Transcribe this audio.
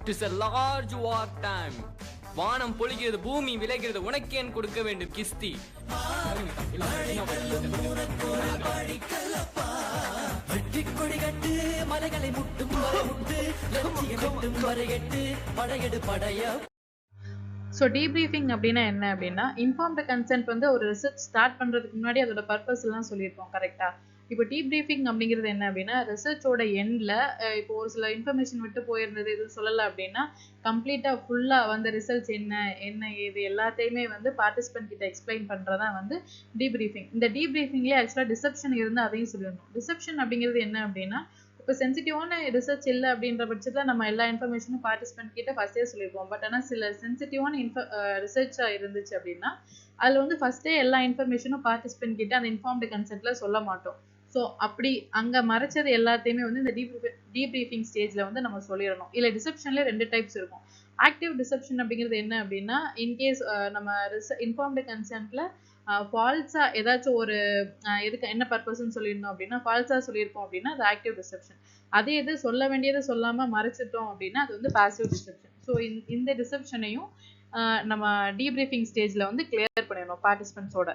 It is a large war time. வானம் பொழிகிறது, பூமி விளைகிறது, உனக்கேன் கொடுக்க வேண்டும் கிஸ்தி. மலைகளை முட்டும் ஸோ டீப்ரீஃபிங் அப்படின்னா என்ன அப்படின்னா, இன்ஃபார்ம்டு கன்சென்ட் வந்து ஒரு ரிசர்ச் ஸ்டார்ட் பண்ணுறதுக்கு முன்னாடி அதோட பர்பஸ் எல்லாம் சொல்லியிருப்போம் கரெக்டாக. இப்போ டீப்ரீஃபிங் அப்படிங்கிறது என்ன அப்படின்னா, ரிசர்ச்சோட எண்டில் இப்போ ஒரு சில இன்ஃபர்மேஷன் விட்டு போயிருந்தது எதுவும் சொல்லலை அப்படின்னா, கம்ப்ளீட்டாக ஃபுல்லாக வந்து ரிசல்ட்ஸ் என்ன ஏது எல்லாத்தையுமே வந்து பார்ட்டிசிபென்ட் கிட்ட எக்ஸ்பிளைன் பண்ணுறதா வந்து டீப்ரீஃபிங். இந்த டீப்ரீஃபிங்லேயே ஆக்சுவலாக டிசப்ஷன் இருந்து அதையும் சொல்லிடணும். டிசப்ஷன் அப்படிங்கிறது என்ன அப்படின்னா, இப்போ சென்சிட்டிவான ரிசர்ச் இல்லை அப்படின்ற பட்சத்தில் நம்ம எல்லா இன்ஃபர்மேஷனும் பார்ட்டிசிபென்ட் கிட்ட ஃபஸ்ட்டே சொல்லியிருப்போம். பட் ஆனால் சில சென்சிட்டிவான ரிசர்ச்சாக இருந்துச்சு அப்படின்னா அதில் வந்து ஃபஸ்ட்டே எல்லா இன்ஃபர்மேஷனும் பார்ட்டிசிபென்ட் கிட்ட அந்த இன்ஃபார்ம்டு கன்சென்ட்டில் சொல்ல மாட்டோம். ஸோ அப்படி அங்கே மறைச்சது எல்லாத்தையுமே வந்து இந்த டீப்ரீஃபிங் ஸ்டேஜில் வந்து நம்ம சொல்லிடணும். இல்லை டிசப்ஷன்லேயே 2 டைப்ஸ் இருக்கும். ஆக்டிவ் டிசப்ஷன் அப்படிங்கிறது என்ன அப்படின்னா, இன்கேஸ் நம்ம இன்ஃபார்ம்டு கன்சென்ட்டில் ஃபால்ஸாக ஏதாச்சும் ஒரு எதுக்கு என்ன பர்பஸ்ன்னு சொல்லியிருந்தோம் அப்படின்னா, ஃபால்ஸாக சொல்லியிருப்போம் அப்படின்னா அது ஆக்டிவ் டிசப்ஷன். அதே இது சொல்ல வேண்டியதை சொல்லாமல் மறைச்சிட்டோம் அப்படின்னா அது வந்து பாசிவ் டிசப்ஷன். ஸோ இந்த டிசப்ஷனையும் நம்ம டீப்ரீஃபிங் ஸ்டேஜில் வந்து கிளியர் பண்ணிடணும் பார்ட்டிசிபென்ட்ஸோட.